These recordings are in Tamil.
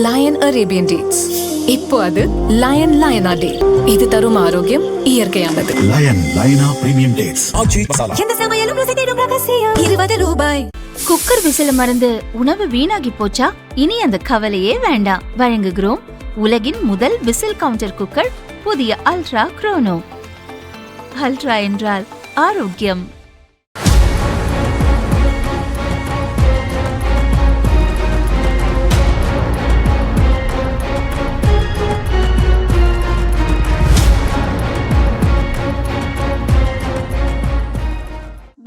Line Arabian dates. இப்போ அது லயன் லயனா டே. இது தரும் ஆரோக்கியம் இயற்கையானது. லயன் லயனா பிரீமியம் டேட்ஸ். எந்த சமையலும் ருசி தேடும் ரகசியம். 20 ரூபாய். குக்கர் விசில மறந்து உணவு வீணாகி போச்சா? இனி அந்த கவலையே வேண்டாம். வழங்குகிறோம் உலகின் முதல் விசில் கவுண்டர் குக்கர், புதிய அல்ட்ரா குரோனோ. அல்ட்ரா என்றால் ஆரோக்கியம்.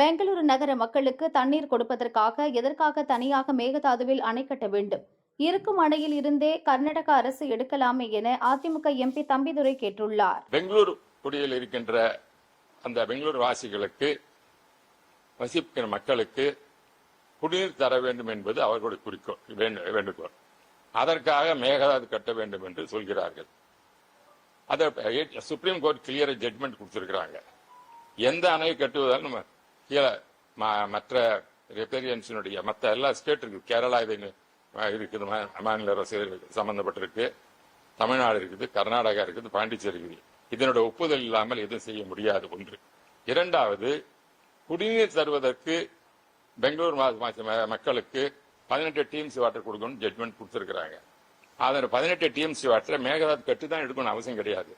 பெங்களூரு நகர மக்களுக்கு தண்ணீர் கொடுப்பதற்காக எதற்காக தனியாக மேகதாதுவில் அணை கட்ட வேண்டும்? இருக்கும் அணையில் இருந்தே கர்நாடக அரசு எடுக்கலாமே என அதிமுக எம்பி தம்பிதுரை கேட்டுள்ளார். பெங்களூரு குடியில் இருக்கின்ற அந்த பெங்களூரு வாசிகளுக்கு, வசிக்கிற மக்களுக்கு குடிநீர் தர வேண்டும் என்பது அவர்களுடைய குறிக்கோள், வேண்டுகோள். அதற்காக மேகதாது கட்ட வேண்டும் என்று சொல்கிறார்கள். அதை சுப்ரீம் கோர்ட் கிளியர் ஜட்மெண்ட் கொடுத்திருக்கிறாங்க. எந்த அணையை கட்டுவதால் நம்ம கீழே மற்ற ரெப்பேரியன்ஸினுடைய மற்ற எல்லா ஸ்டேட் இருக்கு, கேரளா இது இருக்குது, மாநில அரசு சம்பந்தப்பட்டிருக்கு, தமிழ்நாடு இருக்குது, கர்நாடகா இருக்குது, பாண்டிச்சேரி இருக்குது. இதனுடைய ஒப்புதல் இல்லாமல் எதுவும் செய்ய முடியாது. ஒன்று. இரண்டாவது, குடிநீர் தருவதற்கு பெங்களூர் மக்களுக்கு 18 டிஎம்சி வாட்டர் கொடுக்கணும்னு ஜட்மெண்ட் கொடுத்திருக்கிறாங்க. அதில் 18 டிஎம்சி வாட்டரை மேகதாது கட்டி தான் எடுக்கணும் அவசியம் கிடையாது.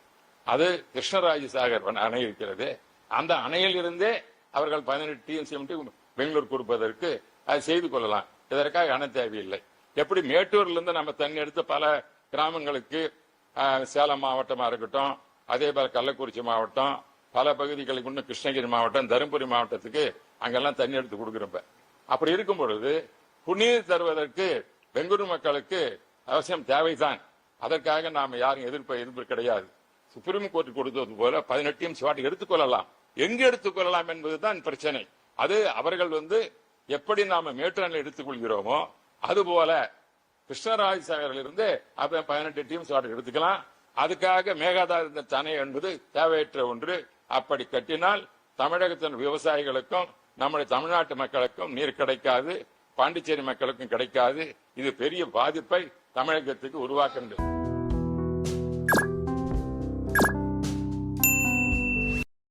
அது கிருஷ்ணராஜ சாகர் அணை இருக்கிறது. அந்த அணையில் இருந்தே அவர்கள் 18 டிஎம்சி பெங்களூர் கொடுப்பதற்கு அதை செய்து கொள்ளலாம். இதற்காக அணை தேவையில்லை. எப்படி மேட்டூர்ல இருந்து நம்ம தண்ணி எடுத்து பல கிராமங்களுக்கு, சேலம் மாவட்டமா இருக்கட்டும், அதே போல கள்ளக்குறிச்சி மாவட்டம், பல பகுதிகளுக்கு இன்னும் கிருஷ்ணகிரி மாவட்டம், தருமபுரி மாவட்டத்துக்கு அங்கெல்லாம் தண்ணி எடுத்து கொடுக்கிறோம். அப்படி இருக்கும் பொழுது குடிநீர் தருவதற்கு பெங்களூரு மக்களுக்கு அவசியம் தேவைதான். அதற்காக நாம யாரும் எதிர்ப்பு கிடையாது. சுப்ரீம் கோர்ட் கொடுத்தது போல 18 டிஎம்சி வாட்டர் எடுத்துக்கொள்ளலாம். எங்கு எடுத்துக்கொள்ளலாம் என்பதுதான் பிரச்சனை. அது அவர்கள் எப்படி நாம மேட்டூர் அணையில் எடுத்துக்கொள்கிறோமோ அதுபோல கிருஷ்ணராஜ சாகரில் இருந்து 18 டிஎம்சி வாட்டர் எடுத்துக்கலாம். அதுக்காக மேகதாது அணை என்பது தேவையற்ற ஒன்று. அப்படி கட்டினால் தமிழகத்தின் விவசாயிகளுக்கும் நம்முடைய தமிழ்நாட்டு மக்களுக்கும் நீர் கிடைக்காது, பாண்டிச்சேரி மக்களுக்கும் கிடைக்காது. இது பெரிய பாதிப்பை தமிழகத்துக்கு உருவாக்குகின்றது.